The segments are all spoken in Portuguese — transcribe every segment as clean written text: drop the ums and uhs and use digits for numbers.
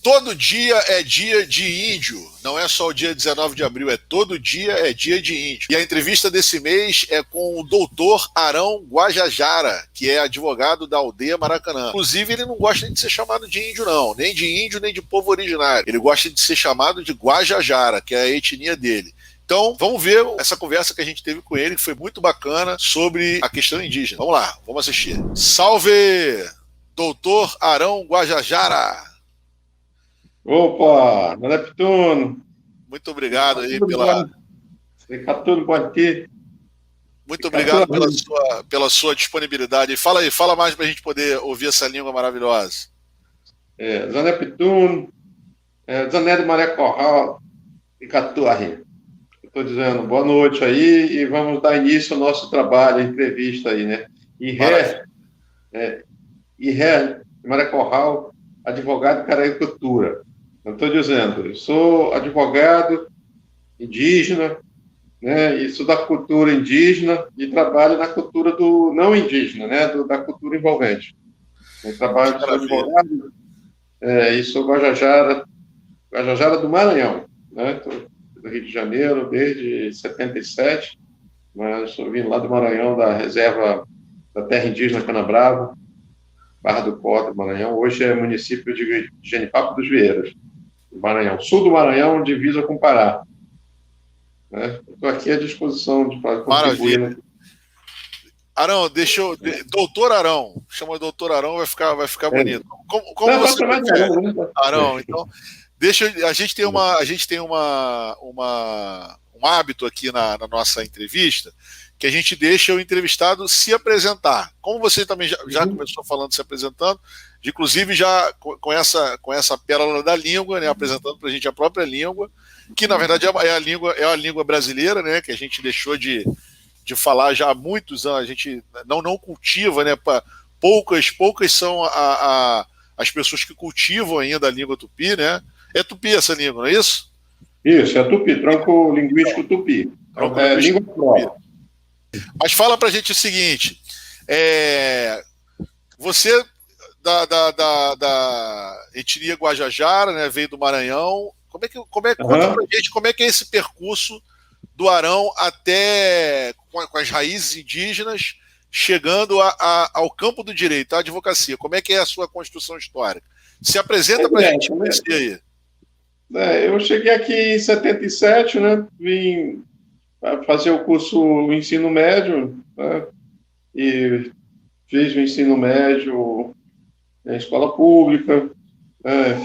todo dia é dia de índio, não é só o dia 19 de abril, é todo dia é dia de índio. E a entrevista desse mês é com o doutor Arão Guajajara, que é advogado da aldeia Maracanã. Inclusive, ele não gosta de ser chamado de índio, não, nem de índio, nem de povo originário. Ele gosta de ser chamado de Guajajara, que é a etnia dele. Então, vamos ver essa conversa que a gente teve com ele, que foi muito bacana, sobre a questão indígena. Vamos lá, vamos assistir. Salve, doutor Arão Guajajara! Opa, Neptuno. Muito obrigado aí Muito obrigado pela sua disponibilidade. Fala aí, fala mais para a gente poder ouvir essa língua maravilhosa. Zé Neptuno, Zané de Maré Corral e Catuarri. Estou dizendo boa noite aí e vamos dar início ao nosso trabalho, a entrevista aí, né? Iré Maré Corral, advogado de caricultura. Eu estou dizendo, eu sou advogado indígena, né, e sou da cultura indígena e trabalho na cultura do não indígena, né, da cultura envolvente. Eu trabalho, sou advogado e sou Guajajara do Maranhão, né, estou do Rio de Janeiro desde 77, mas estou vindo lá do Maranhão, da reserva da terra indígena Canabrava, Barra do Cota, Maranhão. Hoje é município de Genipapo dos Vieiras, Maranhão, sul do Maranhão, divisa com o Pará. Estou aqui à disposição para contribuir. Maravilha. Arão, doutor Arão, chama doutor Arão, vai ficar bonito. Como não, você Arão, então, a gente tem um hábito aqui na nossa entrevista, que a gente deixa o entrevistado se apresentar. Como você também já começou falando, se apresentando, inclusive já com essa pérola da língua, né, apresentando para a gente a própria língua, que na verdade é a língua brasileira, né, que a gente deixou de falar já há muitos anos, a gente não cultiva, né, poucas são as pessoas que cultivam ainda a língua tupi, né? É tupi essa língua, não é isso? Isso, é tupi, tronco linguístico tupi. Língua própria. Mas fala pra gente o seguinte, você da etnia Guajajara, né, veio do Maranhão, conta pra gente como é que é esse percurso do Arão até com as raízes indígenas, chegando ao campo do direito, à advocacia. Como é que é a sua construção histórica? Se apresenta pra gente conhecer aí. Eu cheguei aqui em 77, né, vim fazer o curso o ensino médio, né, e fiz o ensino médio na escola pública,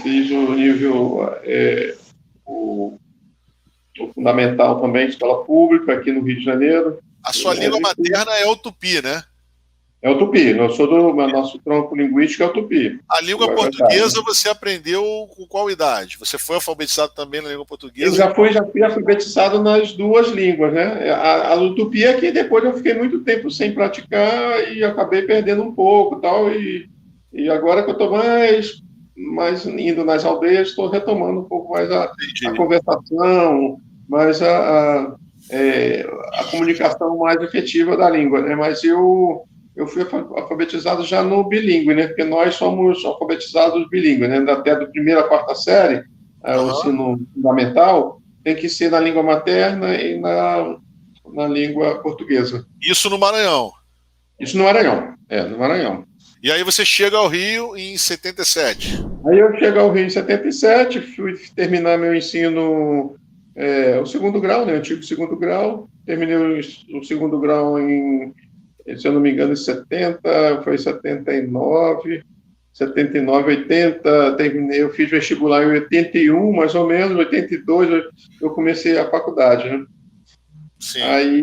fiz o nível o fundamental também, escola pública, aqui no Rio de Janeiro. A sua língua materna é o tupi, né? É o tupi, nosso tronco linguístico é o tupi. A língua portuguesa você aprendeu com qual idade? Você foi alfabetizado também na língua portuguesa? Eu já fui alfabetizado nas duas línguas, né? A do tupi é que depois eu fiquei muito tempo sem praticar e acabei perdendo um pouco tal, e agora que eu estou mais indo nas aldeias, estou retomando um pouco mais a conversação, mais a comunicação mais efetiva da língua, né? Mas eu fui alfabetizado já no bilíngue, né? Porque nós somos alfabetizados bilíngue, né? Até do primeira à quarta série, o ensino fundamental tem que ser na língua materna e na língua portuguesa. Isso no Maranhão? Isso no Maranhão, no Maranhão. E aí você chega ao Rio em 77? Aí eu chego ao Rio em 77, fui terminar meu ensino, o segundo grau, né? O antigo segundo grau. Terminei o segundo grau se eu não me engano, em 70, foi 79, 80, terminei, eu fiz vestibular em 81, mais ou menos, 82, eu comecei a faculdade, né? Sim. Aí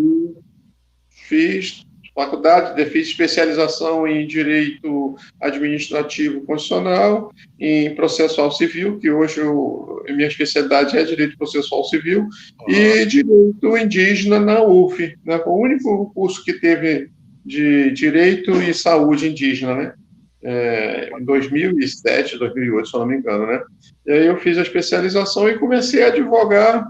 fiz faculdade, fiz especialização em Direito Administrativo Constitucional, em Processual Civil, que hoje a minha especialidade é Direito Processual Civil, e Direito Indígena na UF, né? Foi o único curso que teve de Direito e Saúde Indígena, né? Em 2007, 2008, se eu não me engano, né? E aí eu fiz a especialização e comecei a advogar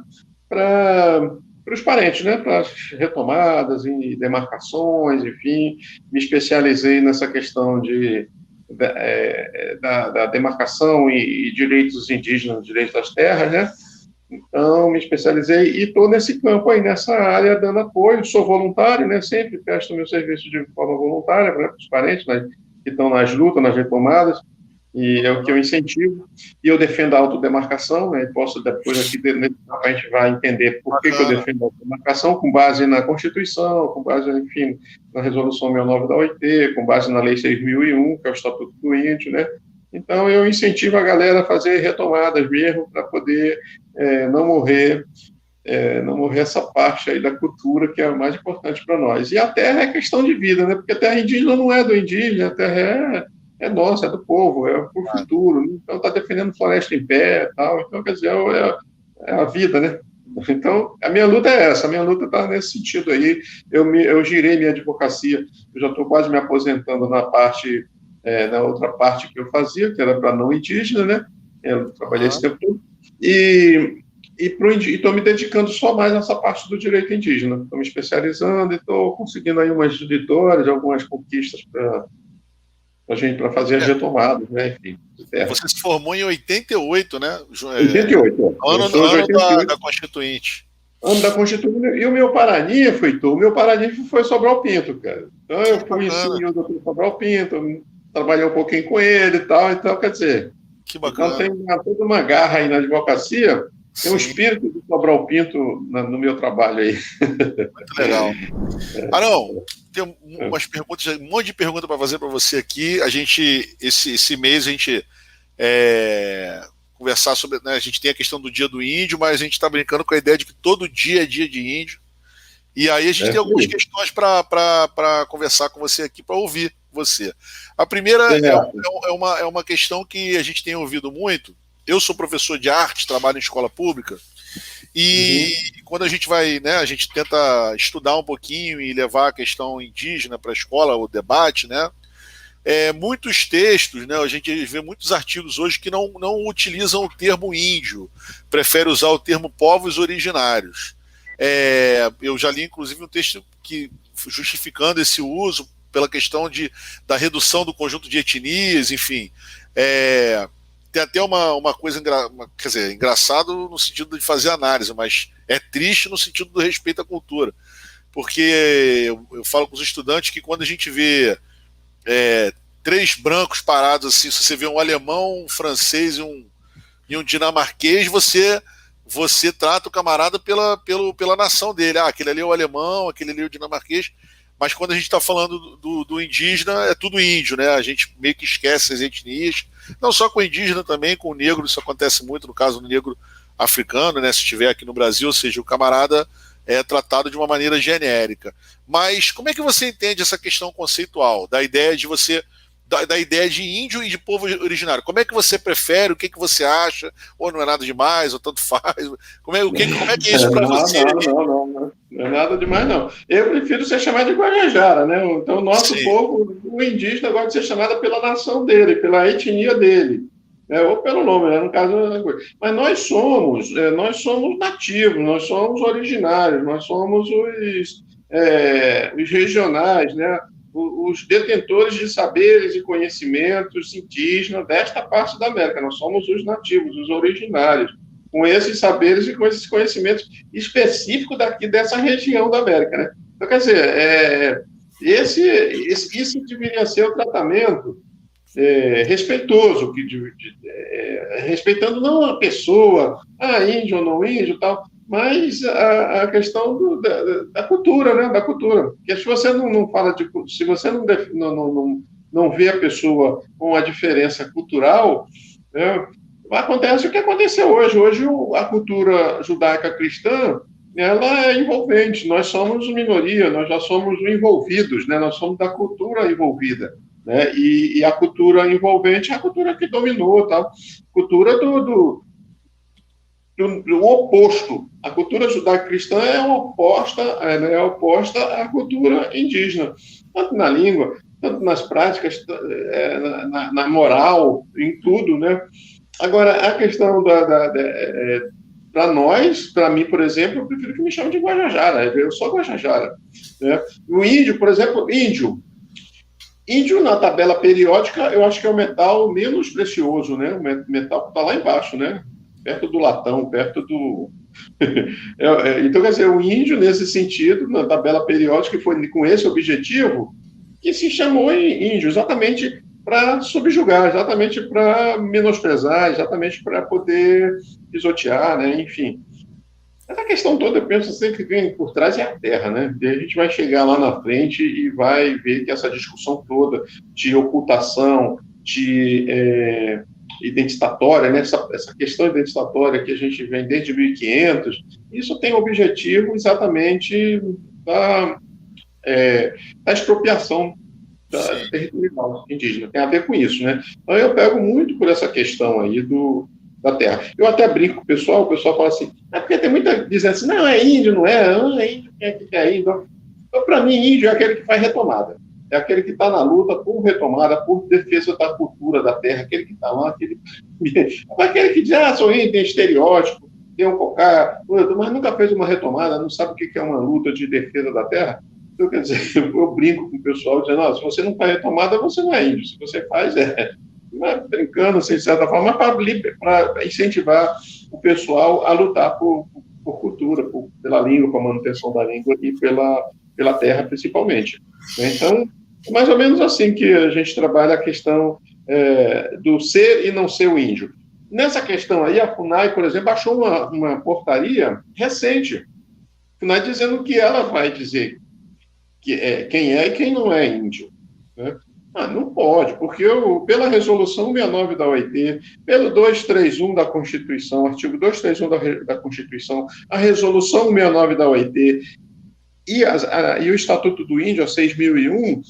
para os parentes, né? Para as retomadas e demarcações, enfim. Me especializei nessa questão de da demarcação e direitos indígenas, direitos das terras, né? Então, me especializei e estou nesse campo aí, nessa área, dando apoio. Sou voluntário, né? Sempre presto meu serviço de forma voluntária, né, para os parentes, né, que estão nas lutas, nas retomadas, e é o que eu incentivo. E eu defendo a autodemarcação, né? Posso depois aqui, nesse campo, a gente vai entender por que eu defendo a autodemarcação, com base na Constituição, com base, enfim, na Resolução 69 da OIT, com base na Lei 6.001, que é o Estatuto do Índio, né? Então, eu incentivo a galera a fazer retomadas mesmo, para poder não morrer essa parte aí da cultura, que é a mais importante para nós. E a terra é questão de vida, né? Porque a terra indígena não é do indígena, a terra é nossa, é do povo, é para o futuro. Então, está defendendo floresta em pé e tal. Então, quer dizer, é a vida, né? Então, a minha luta é essa, a minha luta está nesse sentido aí. Eu girei minha advocacia, eu já estou quase me aposentando na outra parte que eu fazia, que era para não indígena, né? Eu trabalhei esse tempo todo. E estou me dedicando só mais nessa parte do direito indígena. Estou me especializando e estou conseguindo aí umas vitórias, algumas conquistas para fazer as retomadas, né? Enfim. Você se formou em 88, né? 88. Ano da Constituinte. Ano da Constituinte. E o meu Paraninha foi Sobral Pinto, cara. Então eu conheci o doutor Sobral Pinto, trabalhei um pouquinho com ele e tal, então, quer dizer... Que bacana. Então tem toda uma garra aí na advocacia, tem um espírito de Sobral Pinto no meu trabalho aí. Muito legal. Arão, tem umas perguntas, um monte de perguntas para fazer para você aqui. A gente, esse mês, a gente conversar sobre, né, a gente tem a questão do Dia do Índio, mas a gente está brincando com a ideia de que todo dia é dia de índio. E aí a gente tem algumas questões para conversar com você aqui, para ouvir você. A primeira é uma questão que a gente tem ouvido muito. Eu sou professor de arte, trabalho em escola pública, e quando a gente vai, né, a gente tenta estudar um pouquinho e levar a questão indígena para a escola, o debate, né? Muitos textos, né, a gente vê muitos artigos hoje que não utilizam o termo índio, prefere usar o termo povos originários. Eu já li, inclusive, um texto justificando esse uso pela questão da redução do conjunto de etnias, enfim. Tem até uma coisa, quer dizer, engraçado no sentido de fazer análise, mas é triste no sentido do respeito à cultura. Porque eu falo com os estudantes que quando a gente vê 3 brancos parados assim, se você vê um alemão, um francês e um dinamarquês, você trata o camarada pela nação dele. Aquele ali é o alemão, aquele ali é o dinamarquês. Mas quando a gente está falando do indígena, é tudo índio, né? A gente meio que esquece as etnias. Não só com o indígena, também com o negro. Isso acontece muito no caso do negro africano, né? Se estiver aqui no Brasil, ou seja, o camarada é tratado de uma maneira genérica. Mas como é que você entende essa questão conceitual, da ideia de da ideia de índio e de povo originário? Como é que você prefere? O que você acha? Ou não é nada demais, ou tanto faz? Como é que é isso para você? Não é nada demais, não. Eu prefiro ser chamado de Guajajara, né? Então, o nosso povo, o indígena, gosta de ser chamado pela nação dele, pela etnia dele, né? Ou pelo nome, né? No caso, mas nós somos nativos, nós somos originários, nós somos os regionais, né? Os detentores de saberes e conhecimentos indígenas desta parte da América. Nós somos os nativos, os originários, com esses saberes e com esses conhecimentos específicos dessa região da América, né? Então, quer dizer, isso deveria ser o tratamento respeitoso, respeitando não a pessoa, índio ou não índio, tal, mas a questão da cultura, né? Da cultura. Porque se você não fala se você não vê a pessoa com a diferença cultural, né, acontece o que aconteceu hoje. Hoje a cultura judaica cristã, ela é envolvente. Nós somos minoria, nós já somos envolvidos, né? Nós somos da cultura envolvida, né? E a cultura envolvente é a cultura que dominou, tal. Cultura do oposto. A cultura judaico-cristã é oposta à cultura indígena, tanto na língua, tanto nas práticas, na moral, em tudo, né? Agora, a questão para nós, para mim, por exemplo, eu prefiro que me chamem de Guajajara. Eu sou Guajajara, né? O índio, por exemplo, índio. Índio, na tabela periódica, eu acho que é o metal menos precioso, né? O metal que está lá embaixo, né? Perto do latão, perto do... Então, quer dizer, o índio, nesse sentido, na tabela periódica, foi com esse objetivo que se chamou índio, exatamente para subjugar, exatamente para menosprezar, exatamente para poder pisotear, né? Enfim. Essa questão toda, eu penso sempre que vem por trás é a terra, né? E a gente vai chegar lá na frente e vai ver que essa discussão toda de ocultação, de identitatória, né? Essa questão identitatória que a gente vem desde 1500, isso tem o objetivo exatamente da expropriação territorial indígena. Tem a ver com isso, né? Então eu pego muito por essa questão aí da terra. Eu até brinco com o pessoal fala assim, porque tem muita dizendo assim, não, é índio, não é índio, quem é que é índio? Então, para mim, índio é aquele que faz retomada. É aquele que está na luta por retomada, por defesa da cultura da terra, aquele que está lá, aquele que diz, sou índio, tem estereótipo, tem um cocá, mas nunca fez uma retomada, não sabe o que é uma luta de defesa da terra. Então, quer dizer, eu brinco com o pessoal dizendo, se você não faz retomada, você não é índio. Se você faz, brincando, assim, de certa forma, para incentivar o pessoal a lutar por cultura, pela língua, pela manutenção da língua e pela terra, principalmente. Então, é mais ou menos assim que a gente trabalha a questão do ser e não ser o índio. Nessa questão aí, a FUNAI, por exemplo, achou uma portaria recente, a FUNAI dizendo que ela vai dizer quem é e quem não é índio, né? Não pode, porque pela resolução 69 da OIT, pelo 231 da Constituição, artigo 231 da Constituição, a resolução 69 da OIT e o Estatuto do Índio, a 6.001,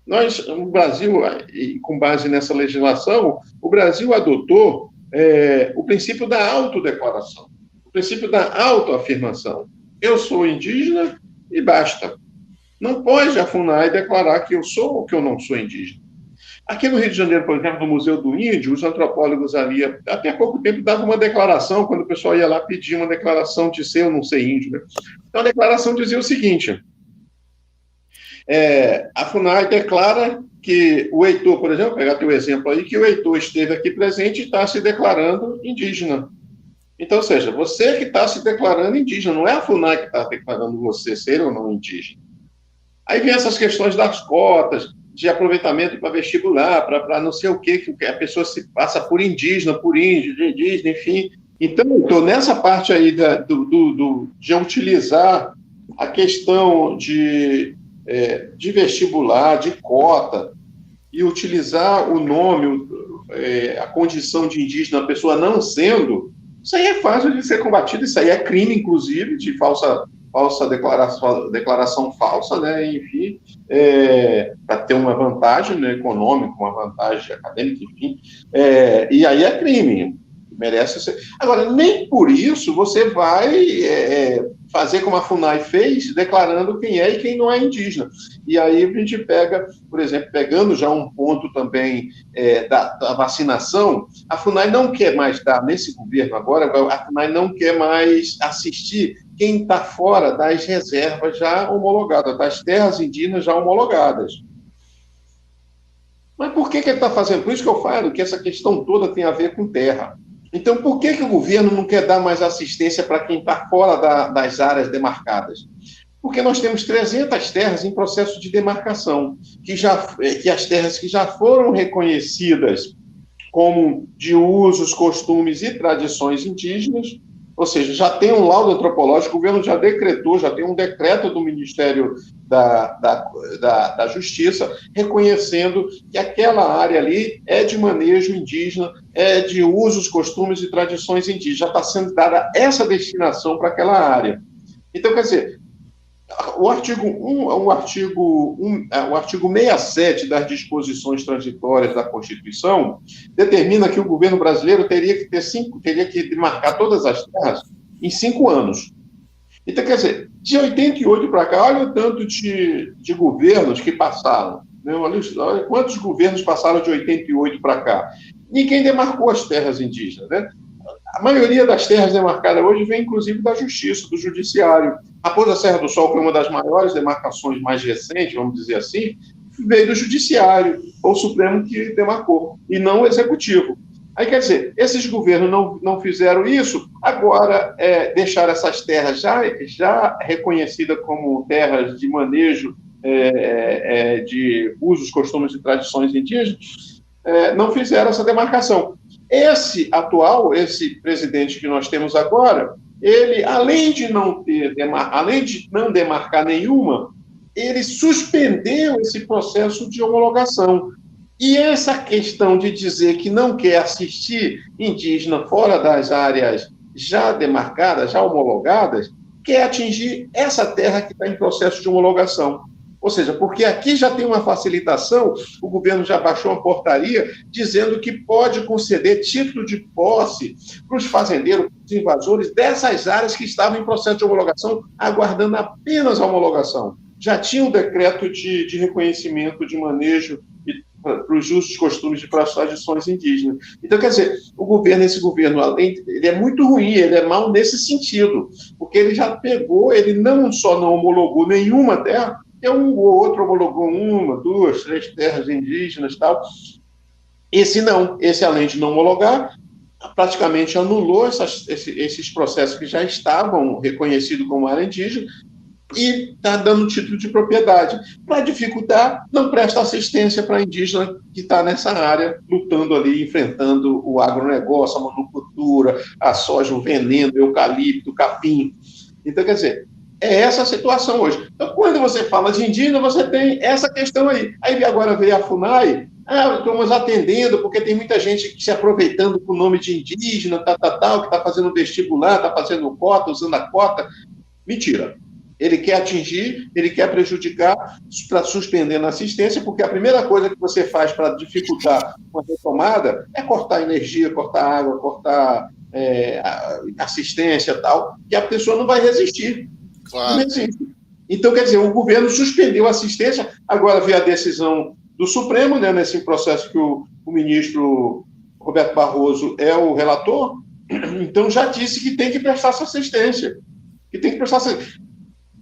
nós, no Brasil, e com base nessa legislação, o Brasil adotou o princípio da autodeclaração, o princípio da autoafirmação. Eu sou indígena e basta. Não pode a FUNAI declarar que eu sou ou que eu não sou indígena. Aqui no Rio de Janeiro, por exemplo, no Museu do Índio, os antropólogos ali, até há pouco tempo, davam uma declaração, quando o pessoal ia lá pedir uma declaração de ser ou não ser índio, né? Então, a declaração dizia o seguinte, a FUNAI declara que o Heitor, por exemplo, pegar teu exemplo aí, que o Heitor esteve aqui presente e está se declarando indígena. Então, ou seja, você que está se declarando indígena, não é a FUNAI que está declarando você ser ou não indígena. Aí vem essas questões das cotas, de aproveitamento para vestibular, para não sei o quê, que a pessoa se passa por indígena, por índio, de indígena, enfim. Então, estou nessa parte aí de utilizar a questão de vestibular, de cota, e utilizar o nome, a condição de indígena, a pessoa não sendo, isso aí é fácil de ser combatido, isso aí é crime, inclusive, de falsa declaração falsa, né? Enfim, para ter uma vantagem, né, econômica, uma vantagem acadêmica, enfim, e aí é crime, merece ser. Agora, nem por isso você vai fazer como a FUNAI fez, declarando quem é e quem não é indígena. E aí a gente pega, por exemplo, pegando já um ponto também da vacinação, a FUNAI não quer mais dar, nesse governo agora, a FUNAI não quer mais assistir quem está fora das reservas já homologadas, das terras indígenas já homologadas. Mas por que ele está fazendo? Por isso que eu falo que essa questão toda tem a ver com terra. Então, por que o governo não quer dar mais assistência para quem está fora das áreas demarcadas? Porque nós temos 300 terras em processo de demarcação, que as terras que já foram reconhecidas como de usos, costumes e tradições indígenas, ou seja, já tem um laudo antropológico, o governo já decretou, já tem um decreto do Ministério da Justiça reconhecendo que aquela área ali é de manejo indígena, é de usos, costumes e tradições indígenas, já está sendo dada essa destinação para aquela área. Então, quer dizer, o artigo 67 das disposições transitórias da Constituição determina que o governo brasileiro teria que demarcar todas as terras em 5 anos. Então, quer dizer, de 88 para cá, olha o tanto de governos que passaram, né? Olha quantos governos passaram de 88 para cá. Ninguém demarcou as terras indígenas, né? A maioria das terras demarcadas hoje vem, inclusive, da Justiça, do Judiciário. Raposa Serra do Sol, que é uma das maiores demarcações mais recentes, vamos dizer assim, veio do Judiciário, foi o Supremo que demarcou, e não o Executivo. Aí, quer dizer, esses governos não fizeram isso, agora deixaram essas terras já reconhecidas como terras de manejo de usos, costumes e tradições indígenas, não fizeram essa demarcação. Esse presidente que nós temos agora, ele, além de não demarcar nenhuma, ele suspendeu esse processo de homologação. E essa questão de dizer que não quer assistir indígena fora das áreas já demarcadas, já homologadas, quer atingir essa terra que está em processo de homologação. Ou seja, porque aqui já tem uma facilitação, o governo já baixou uma portaria dizendo que pode conceder título de posse para os fazendeiros, para os invasores dessas áreas que estavam em processo de homologação, aguardando apenas a homologação. Já tinha o decreto de reconhecimento de manejo para os usos, costumes e para as tradições indígenas. Então, quer dizer, esse governo, ele é muito ruim, ele é mau nesse sentido, porque ele já pegou, ele não só não homologou nenhuma terra, um ou outro homologou 1, 2, 3 terras indígenas e tal. Esse não, além de não homologar, praticamente anulou esses processos que já estavam reconhecidos como área indígena e está dando título de propriedade. Para dificultar, não presta assistência para indígena que está nessa área, lutando ali, enfrentando o agronegócio, a monocultura, a soja, o veneno, o eucalipto, o capim. Então, quer dizer, é essa a situação hoje. Então, quando você fala de indígena, você tem essa questão aí. Aí agora veio a FUNAI, estamos atendendo, porque tem muita gente se aproveitando com o nome de indígena, que está fazendo vestibular, está fazendo cota, usando a cota. Mentira. Ele quer atingir, ele quer prejudicar, para suspender na assistência, porque a primeira coisa que você faz para dificultar uma retomada é cortar energia, cortar água, cortar assistência e tal, e a pessoa não vai resistir. Claro. Não resiste. Então, quer dizer, o governo suspendeu a assistência, agora veio a decisão do Supremo, né, nesse processo que o ministro Roberto Barroso é o relator, então já disse que tem que prestar essa assistência.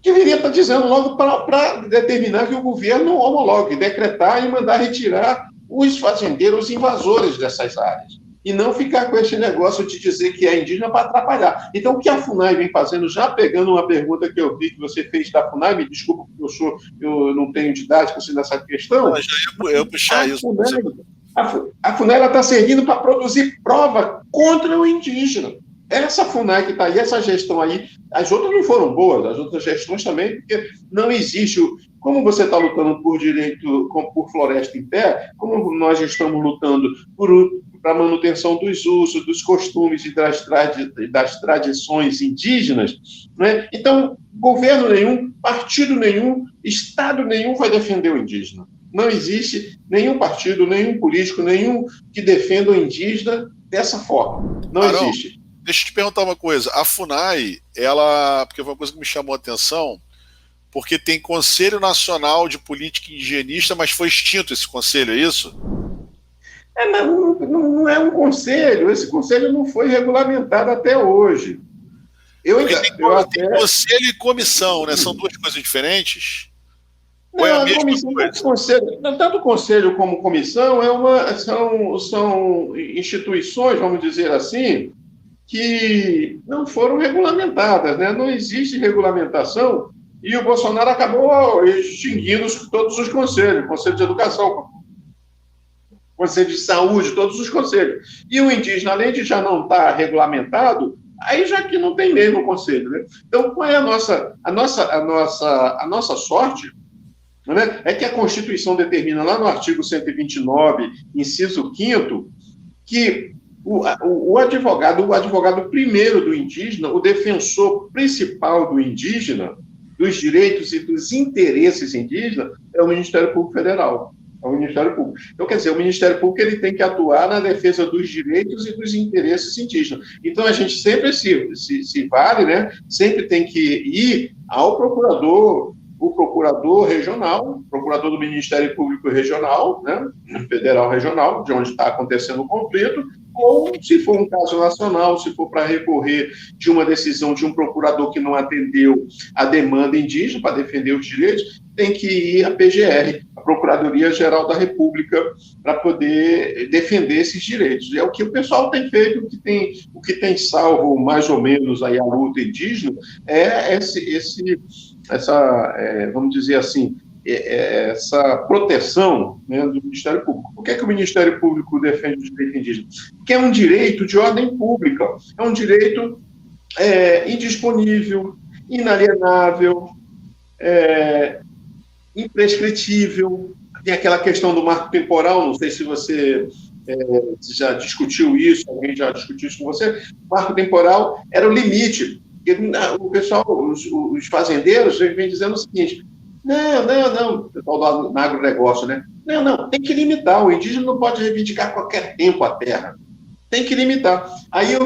Deveria estar dizendo logo para determinar que o governo homologue, decretar e mandar retirar os fazendeiros, os invasores dessas áreas. E não ficar com esse negócio de dizer que é indígena para atrapalhar. Então, o que a FUNAI vem fazendo, já pegando uma pergunta que eu vi que você fez da FUNAI, me desculpa, porque eu não tenho didático nessa questão. Não, já ia puxar isso. A FUNAI está servindo para produzir prova contra o indígena. Essa FUNAI que está aí, essa gestão aí, as outras não foram boas, as outras gestões também, porque não existe. Como você está lutando por direito, por floresta em pé, como nós estamos lutando para a manutenção dos usos, dos costumes e das tradições indígenas, né? Então, governo nenhum, partido nenhum, Estado nenhum vai defender o indígena. Não existe nenhum partido, nenhum político, nenhum que defenda o indígena dessa forma. Não existe. Deixa eu te perguntar uma coisa. A FUNAI, porque foi uma coisa que me chamou a atenção, porque tem Conselho Nacional de Política Indigenista, mas foi extinto esse conselho, é isso? Não é um conselho. Esse conselho não foi regulamentado até hoje. Tem conselho e comissão, né? São duas coisas diferentes? Não, é a mesma coisa? Tanto conselho como comissão são instituições, vamos dizer assim, que não foram regulamentadas, né? Não existe regulamentação e o Bolsonaro acabou extinguindo todos os conselhos, Conselho de Educação, Conselho de Saúde, todos os conselhos. E o indígena, além de já não estar regulamentado, aí já que não tem mesmo conselho, né? Então, qual é a nossa sorte? Né? É que a Constituição determina lá no artigo 129, inciso 5º, que o advogado primeiro do indígena, o defensor principal do indígena, dos direitos e dos interesses indígenas, é o Ministério Público Federal. É o Ministério Público. Então, quer dizer, o Ministério Público ele tem que atuar na defesa dos direitos e dos interesses indígenas. Então, a gente sempre se vale, né? Sempre tem que ir ao procurador, o procurador regional, procurador do Ministério Público Regional, né? Federal regional, de onde está acontecendo o conflito, ou, se for um caso nacional, se for para recorrer de uma decisão de um procurador que não atendeu a demanda indígena para defender os direitos, tem que ir à PGR, a Procuradoria-Geral da República, para poder defender esses direitos. É o que o pessoal tem feito, o que tem salvo mais ou menos aí a luta indígena é vamos dizer assim, essa proteção, né, do Ministério Público. Por que o Ministério Público defende o direito indígena? Porque é um direito de ordem pública, é um direito indisponível, inalienável, imprescritível. Tem aquela questão do marco temporal, não sei se você já discutiu isso, alguém já discutiu isso com você. O marco temporal era o limite. O pessoal, os fazendeiros, vem dizendo o seguinte: não, o pessoal do agronegócio, né? Não, tem que limitar. O indígena não pode reivindicar a qualquer tempo a terra. Tem que limitar. Aí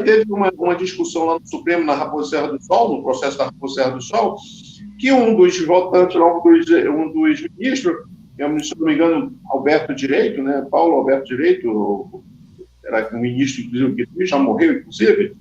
teve uma discussão lá no Supremo, na Raposa Serra do Sol, no processo da Raposa Serra do Sol, que um dos votantes, um dos ministros, se não me engano, Alberto Direito, né? Paulo Alberto Direito, era um ministro, inclusive, que já morreu, inclusive,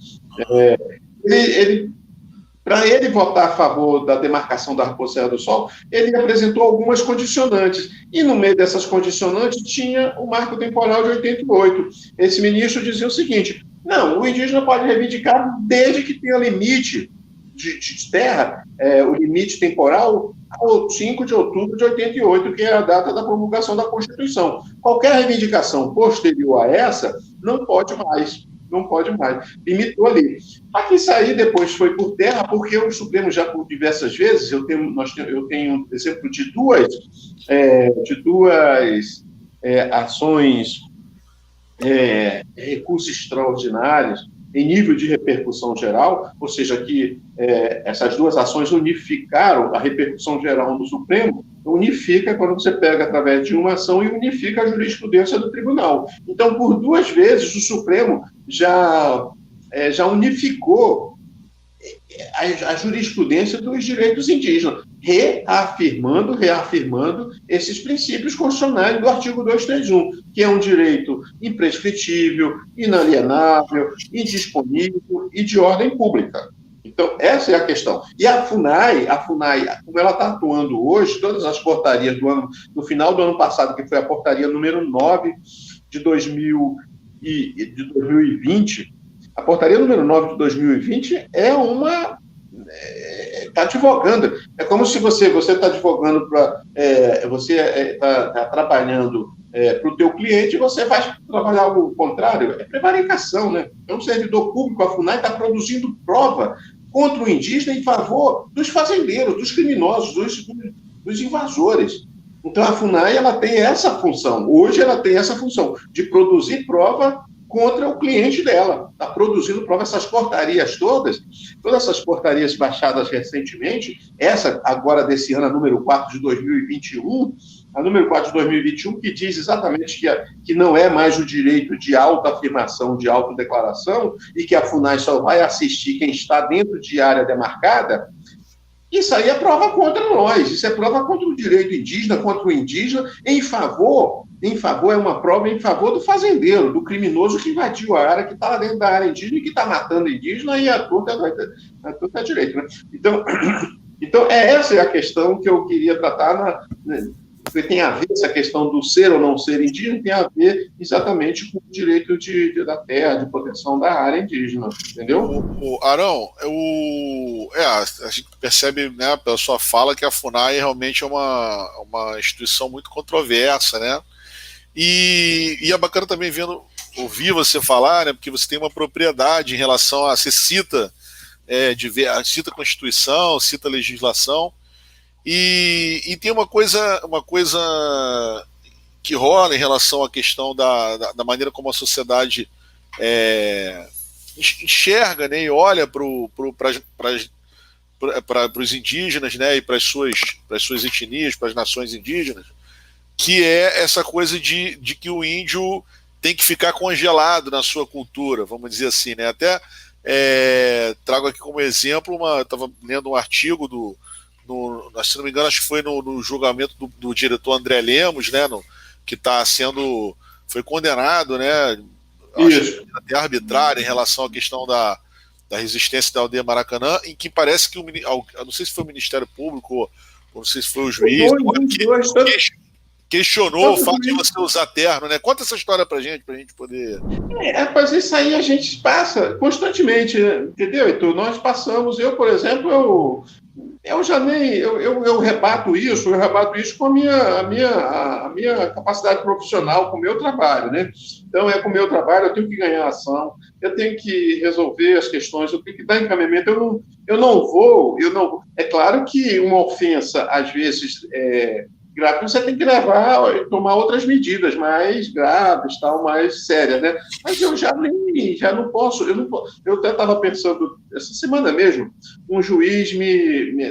para ele votar a favor da demarcação da Raposa Serra do Sol, ele apresentou algumas condicionantes. E no meio dessas condicionantes tinha o marco temporal de 88. Esse ministro dizia o seguinte: não, o indígena pode reivindicar desde que tenha limite de terra, o limite temporal, ao 5 de outubro de 88, que é a data da promulgação da Constituição. Qualquer reivindicação posterior a essa não pode mais. Limitou ali. Só que isso aí depois foi por terra, porque o Supremo já por diversas vezes, eu tenho exemplo de duas ações, recursos extraordinários em nível de repercussão geral, ou seja, que essas duas ações unificaram a repercussão geral no Supremo, unifica quando você pega através de uma ação e unifica a jurisprudência do tribunal. Então, por duas vezes, o Supremo já unificou a jurisprudência dos direitos indígenas, reafirmando esses princípios constitucionais do artigo 231, que é um direito imprescritível, inalienável, indisponível e de ordem pública. Então, essa é a questão. E a FUNAI, como ela está atuando hoje, todas as portarias do final do ano passado, que foi a portaria número 9 de 2020, a portaria número 9 de 2020 está advogando. É como se você está advogando para... você está trabalhando para o teu cliente e você vai trabalhar o contrário. É prevaricação, né? É um servidor público, a FUNAI está produzindo prova contra o indígena em favor dos fazendeiros, dos criminosos, dos invasores. Então, a FUNAI ela tem essa função. Hoje, ela tem essa função de produzir prova contra o cliente dela. Está produzindo prova. Essas portarias todas essas portarias baixadas recentemente, essa agora desse ano, a número 4 de 2021, a número 4 de 2021, que diz exatamente que não é mais o direito de autoafirmação, de autodeclaração, e que a FUNAI só vai assistir quem está dentro de área demarcada. Isso aí é prova contra nós, isso é prova contra o direito indígena, contra o indígena, é uma prova em favor do fazendeiro, do criminoso que invadiu a área, que está lá dentro da área indígena e que está matando indígena, e a tudo é direito, né? Então, essa é a questão que eu queria tratar, porque tem a ver, essa questão do ser ou não ser indígena, tem a ver exatamente com o direito da terra, de proteção da área indígena, entendeu? Arão, a gente percebe, né, pela sua fala, que a FUNAI realmente é uma instituição muito controversa, né? E é bacana também ouvir você falar, né, porque você tem uma propriedade em relação a... Você cita a Constituição, cita a legislação, e tem uma coisa que rola em relação à questão da maneira como a sociedade enxerga, né, e olha para os indígenas, né, e para as suas etnias, para as nações indígenas, que é essa coisa de que o índio tem que ficar congelado na sua cultura, vamos dizer assim, né? Até trago aqui como exemplo, eu estava lendo um artigo se não me engano, acho que foi no julgamento do diretor André Lemos, né, que foi condenado, né, acho que até arbitrário, em relação à questão da resistência da aldeia Maracanã, em que parece que não sei se foi o Ministério Público Não sei se foi o juiz, questionou o fato de você usar terno, né? Conta essa história pra gente poder... Mas isso aí a gente passa constantemente, entendeu, Heitor? Nós passamos, eu, por exemplo, eu já nem... Eu rebato isso com a minha capacidade profissional, com o meu trabalho, né? Então, com o meu trabalho, eu tenho que ganhar ação, eu tenho que resolver as questões, eu tenho que dar encaminhamento, eu não vou... É claro que uma ofensa, às vezes, grave, você tem que tomar outras medidas mais graves, mais sérias, né? Mas eu já não posso, eu até estava pensando, essa semana mesmo, um juiz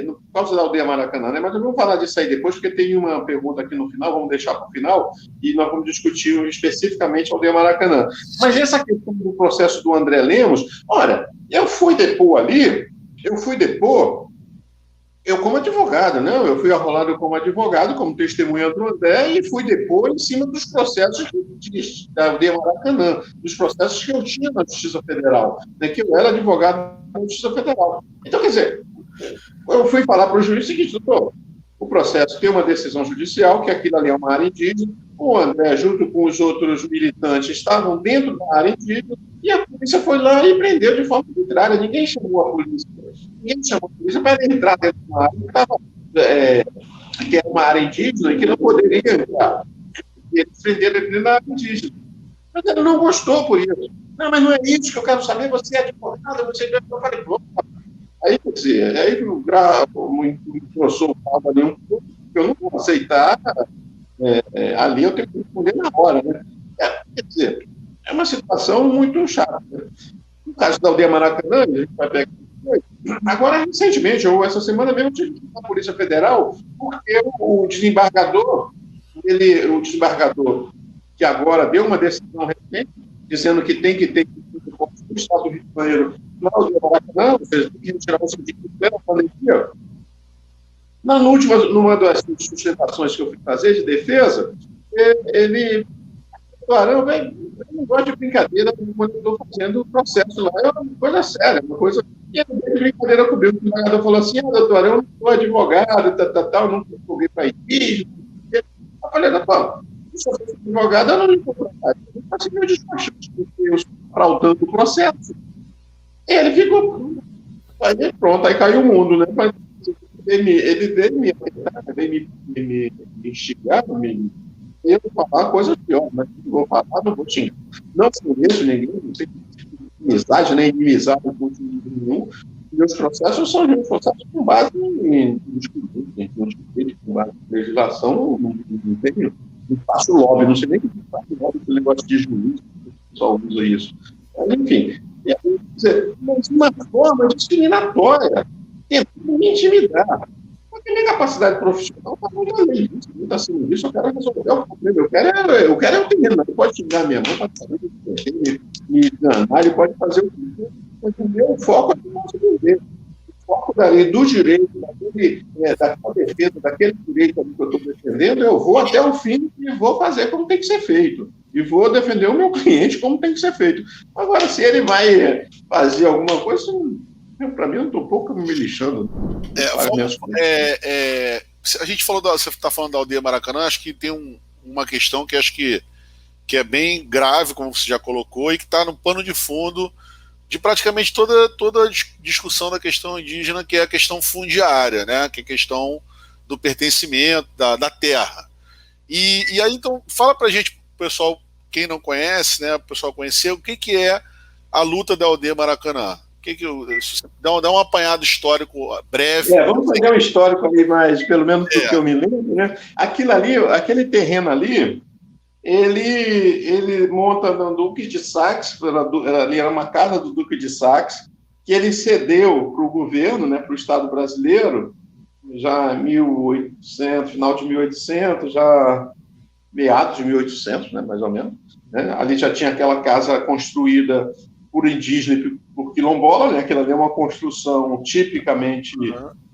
por causa da Aldeia Maracanã, né? Mas eu vou falar disso aí depois, porque tem uma pergunta aqui no final, vamos deixar para o final, e nós vamos discutir especificamente a Aldeia Maracanã. Mas essa questão do processo do André Lemos, olha, eu fui depor eu como advogado, né? Eu fui arrolado como advogado, como testemunha do André, e fui depor em cima dos processos da Aldeia Maracanã, dos processos que eu tinha na Justiça Federal, né? Que eu era advogado na Justiça Federal. Então, quer dizer, eu fui falar para o juiz o seguinte: doutor, o processo tem uma decisão judicial, que aquilo ali é uma área indígena, o André, junto com os outros militantes, estavam dentro da área indígena, e a polícia foi lá e prendeu de forma arbitrária. Ninguém chamou a polícia para entrar dentro de uma área que era uma área indígena e que não poderia entrar. E eles prenderam ele na área indígena. Mas ele não gostou por isso. Não, mas não é isso que eu quero saber, você é advogado, eu falei, pronto. Aí, quer dizer, aí o gravo, engrossou o pau ali um pouco, eu não vou aceitar, ali eu tenho que responder na hora, né? Quer dizer, é uma situação muito chata, né? No caso da Aldeia Maracanã, a gente vai pegar. Agora, recentemente, essa semana mesmo, eu tive que ir na Polícia Federal, porque o desembargador, que agora deu uma decisão recente, dizendo que tem que ter o Estado do Rio de Janeiro na Aldeia Maracanã, ou seja, tem que retirar o sentido pela pandemia. Numa das sustentações que eu fui fazer de defesa, ele falou: eu não gosto de brincadeira quando eu estou fazendo o processo lá, é uma coisa séria, uma coisa. E ele fez brincadeira comigo, o desembargador falou assim: doutor, eu não sou advogado, eu não estou para indígena. Eu falei: doutor, se eu fosse advogado, eu não me contrataria. Eu consegui o despachante, porque eu estou fraudando o processo. E ele ficou. Aí pronto, aí caiu o mundo, né? Mas ele veio me instigar, eu vou falar coisas piores, mas não vou falar, não vou xingar. Não conheço ninguém, não tenho amizade nem inimizade com nenhum. Meus processos são processos com base em direito, com base em legislação, não faço lobby, não sei nem que faço lobby, esse negócio de juiz, o pessoal usa isso. Mas, enfim, de uma forma discriminatória, tentando me intimidar. Porque minha capacidade profissional está muito além disso, muito acima disso. Eu quero resolver o problema. Eu quero o terreno. Ele pode xingar minha mãe, pode saber me enganar, ele pode fazer o que for. Mas o meu foco é o nosso dever. O foco do direito, daquela defesa, daquele direito que eu estou defendendo, eu vou até o fim e vou fazer como tem que ser feito. E vou defender o meu cliente como tem que ser feito. Agora, se ele vai fazer alguma coisa, para mim, eu estou um pouco me lixando. A gente falou você está falando da Aldeia Maracanã, acho que tem uma questão que acho que é bem grave, como você já colocou, e que está no pano de fundo de praticamente toda a discussão da questão indígena, que é a questão fundiária, né? Que é a questão do pertencimento, da terra. E aí, então, fala para a gente, pessoal, quem não conhece, né? O pessoal conhecer, o que é a luta da Aldeia Maracanã. Dá um apanhado histórico breve. Vamos fazer um histórico ali, mas pelo menos do que eu me lembro, né? Aquele terreno ali, ele monta no Duque de Saxe, ali era uma casa do Duque de Saxe, que ele cedeu para o governo, né, para o Estado brasileiro, já em 1800, final de 1800, já meados de 1800, né, mais ou menos. Né? Ali já tinha aquela casa construída por indígena e por quilombola, né? Aquela ali é uma construção tipicamente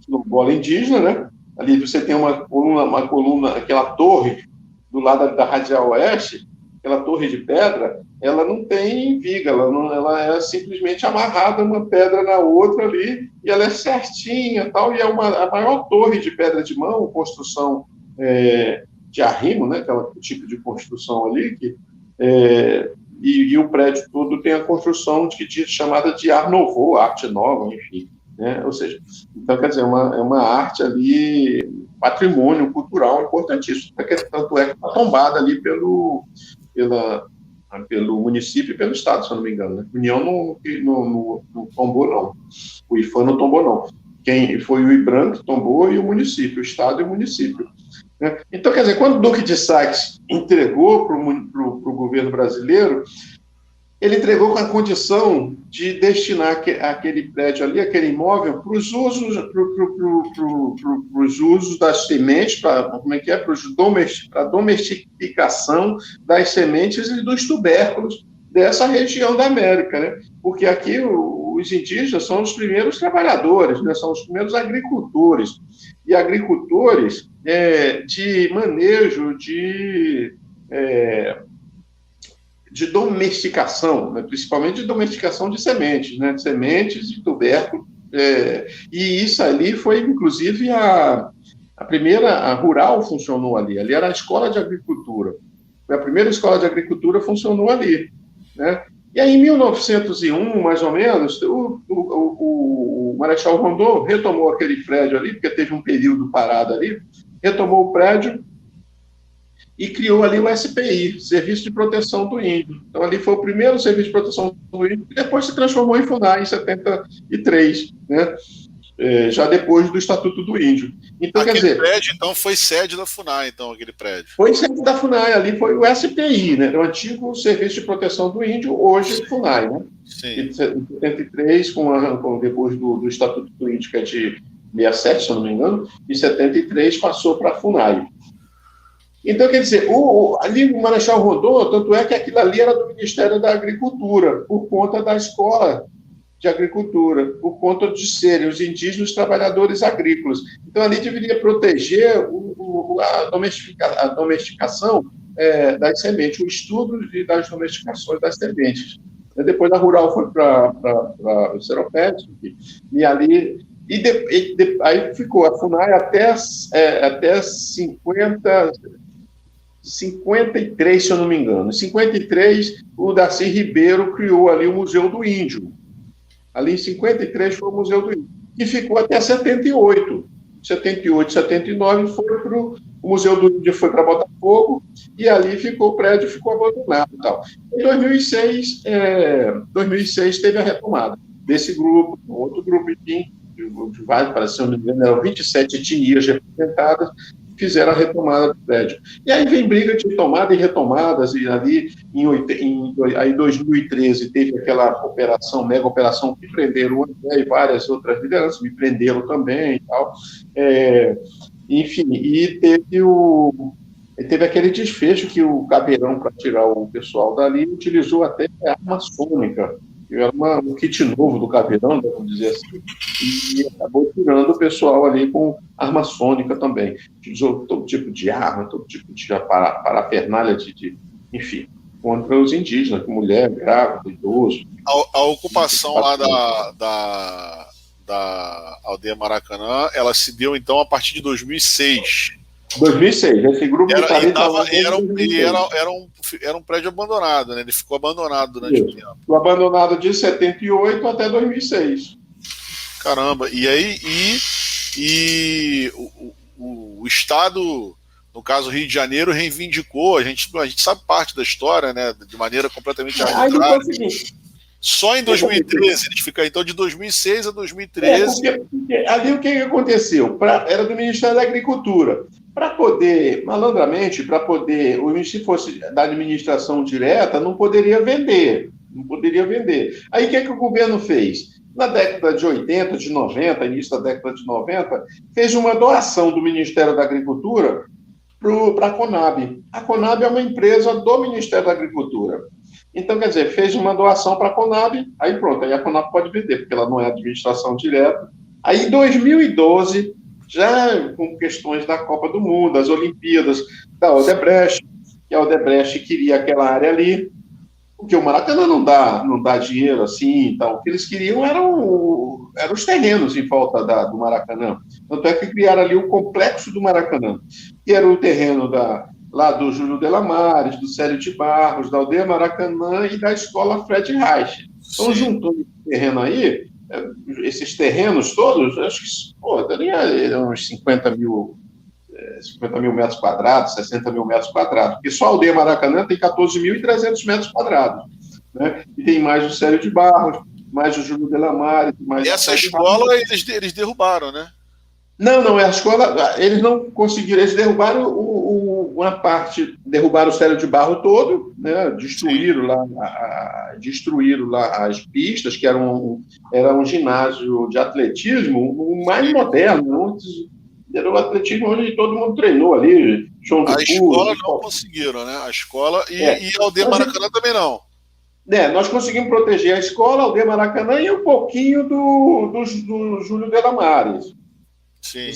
quilombola indígena, né? Ali você tem uma coluna, aquela torre do lado da Radial Oeste, aquela torre de pedra, ela não tem viga, ela é simplesmente amarrada uma pedra na outra ali, e ela é certinha, tal, e é a maior torre de pedra de mão, construção de arrimo, né, aquele tipo de construção ali, e o prédio todo tem a construção chamada de Art Nouveau, arte nova, enfim, né? Ou seja, então, quer dizer, é uma arte ali, patrimônio cultural importantíssimo, tanto é que está tombada ali pelo município e pelo Estado, se eu não me engano, né? A União não tombou, não. O IFAM não tombou, não. Quem foi o IBRAM que tombou e o município, o Estado e o município. Né? Então, quer dizer, quando o Duque de Saxe entregou para o governo brasileiro, ele entregou com a condição de destinar aquele prédio ali, aquele imóvel, para os usos das sementes, para a domesticação das sementes e dos tubérculos dessa região da América, né? Porque aqui os indígenas são os primeiros trabalhadores, né? São os primeiros agricultores, e agricultores de manejo de domesticação, né? Principalmente de domesticação de sementes, né? De sementes e tubérculos, e isso ali foi, inclusive, a rural funcionou ali era a escola de agricultura, a primeira escola de agricultura funcionou ali, né? E aí, em 1901, mais ou menos, o Marechal Rondon retomou aquele prédio ali, porque teve um período parado ali, retomou o prédio e criou ali o SPI, Serviço de Proteção do Índio. Então, ali foi o primeiro Serviço de Proteção do Índio, que depois se transformou em FUNAI, em 73, né? Já depois do Estatuto do Índio. Então, aquele quer dizer, prédio, então, foi sede da FUNAI, então, aquele prédio. Foi sede da FUNAI, ali foi o SPI, né? O antigo Serviço de Proteção do Índio, hoje FUNAI, né? Sim. Em 73, depois do Estatuto do Índio, que é de 67, se eu não me engano, em 73 passou para a FUNAI. Então, quer dizer, ali o Marechal Rondon, tanto é que aquilo ali era do Ministério da Agricultura, por conta da escola de agricultura, por conta de serem os indígenas trabalhadores agrícolas. Então, ali deveria proteger a domesticação das sementes, o estudo das domesticações das sementes. Depois a rural foi para o Seropédico, e ali... aí ficou a FUNAI até 53, se eu não me engano. Em 53, o Darcy Ribeiro criou ali o Museu do Índio. Ali em 53 foi o Museu do Índio, que ficou até 78. 78, 79 foi para o Museu do Índio, foi para Botafogo, e ali o prédio ficou abandonado. E tal. Em 2006 teve a retomada desse grupo, outro grupo, enfim, de vários, para se não me engano, eram 27 etnias representadas, fizeram a retomada do prédio. E aí vem briga de tomada e retomadas, e ali em 2013 teve aquela mega operação que prenderam o André e várias outras lideranças, me prenderam também e tal. Enfim, e teve aquele desfecho que o Caveirão, para tirar o pessoal dali, utilizou até arma sônica. Era um kit novo do Caveirão, vamos dizer assim, e acabou tirando o pessoal ali com arma sônica também. Utilizou todo tipo de arma, todo tipo de parafernália, enfim, contra os indígenas, mulher, grávida, idoso. A ocupação lá da aldeia Maracanã, ela se deu, então, a partir de 2006. 2006, esse grupo era um prédio abandonado, né? Ele ficou abandonado durante o tempo. Ficou abandonado de 78 até 2006. Caramba, e aí o Estado, no caso Rio de Janeiro, reivindicou, a gente sabe parte da história, né? De maneira completamente arbitrária. Só em 2013, eles ficaram, então, de 2006 a 2013. Porque ali o que aconteceu? Era do Ministério da Agricultura. Para poder, malandramente, se fosse da administração direta, não poderia vender. Aí o que o governo fez? Na década de 80, de 90, início da década de 90, fez uma doação do Ministério da Agricultura para a Conab. A Conab é uma empresa do Ministério da Agricultura. Então, quer dizer, fez uma doação para a Conab, aí pronto, aí a Conab pode vender, porque ela não é administração direta. Aí, em 2012, já com questões da Copa do Mundo, das Olimpíadas, da Odebrecht, que a Odebrecht queria aquela área ali, porque o Maracanã não dá dinheiro assim, tal. O que eles queriam eram os terrenos em volta do Maracanã. Tanto é que criaram ali o complexo do Maracanã, que era o terreno lá do Júlio Delamares, do Célio de Barros, da Aldeia Maracanã e da Escola Fred Reich. Então, juntando esse terreno aí, esses terrenos todos, acho que daria uns 50 mil metros quadrados, 60 mil metros quadrados, porque só a Aldeia Maracanã tem 14.300 metros quadrados, né? E tem mais o Célio de Barros, mais o Júlio Delamares, mais... E essa escola eles derrubaram, né? Não, a escola, eles não conseguiram, eles derrubaram uma parte, derrubaram o Célio de Barro todo, né? Destruíram lá as pistas, que era um ginásio de atletismo, o mais moderno, era o atletismo onde todo mundo treinou ali. A escola não conseguiram, né? A escola e a Aldeia Maracanã também não. Nós conseguimos proteger a escola, a Aldeia Maracanã e um pouquinho do Júlio Delamares. Sim.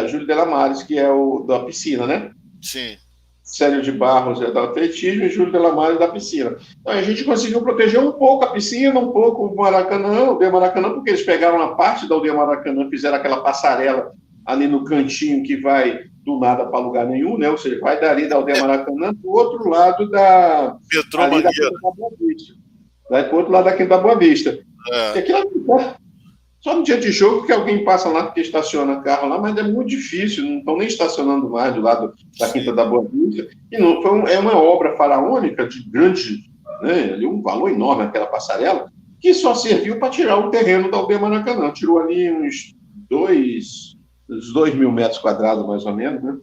Júlio Delamares, que é o da piscina, né? Sim. Célio de Barros é do atletismo e Júlio Delamares da piscina. Então, a gente conseguiu proteger um pouco a piscina, um pouco o Maracanã, a Aldeia Maracanã, porque eles pegaram uma parte da Aldeia Maracanã, fizeram aquela passarela ali no cantinho que vai do nada para lugar nenhum, né? Ou seja, vai dali da Aldeia Maracanã para o outro lado da Quinta da Boa Vista. Vai para o outro lado da Quinta da Boa Vista. E aquilo só no dia de jogo que alguém passa lá porque estaciona carro lá, mas é muito difícil, não estão nem estacionando mais do lado da Quinta da Boa Vista. E é uma obra faraônica de grande, né, um valor enorme aquela passarela, que só serviu para tirar o terreno da Aldeia Maracanã. Tirou ali uns 2 mil metros quadrados, mais ou menos, né?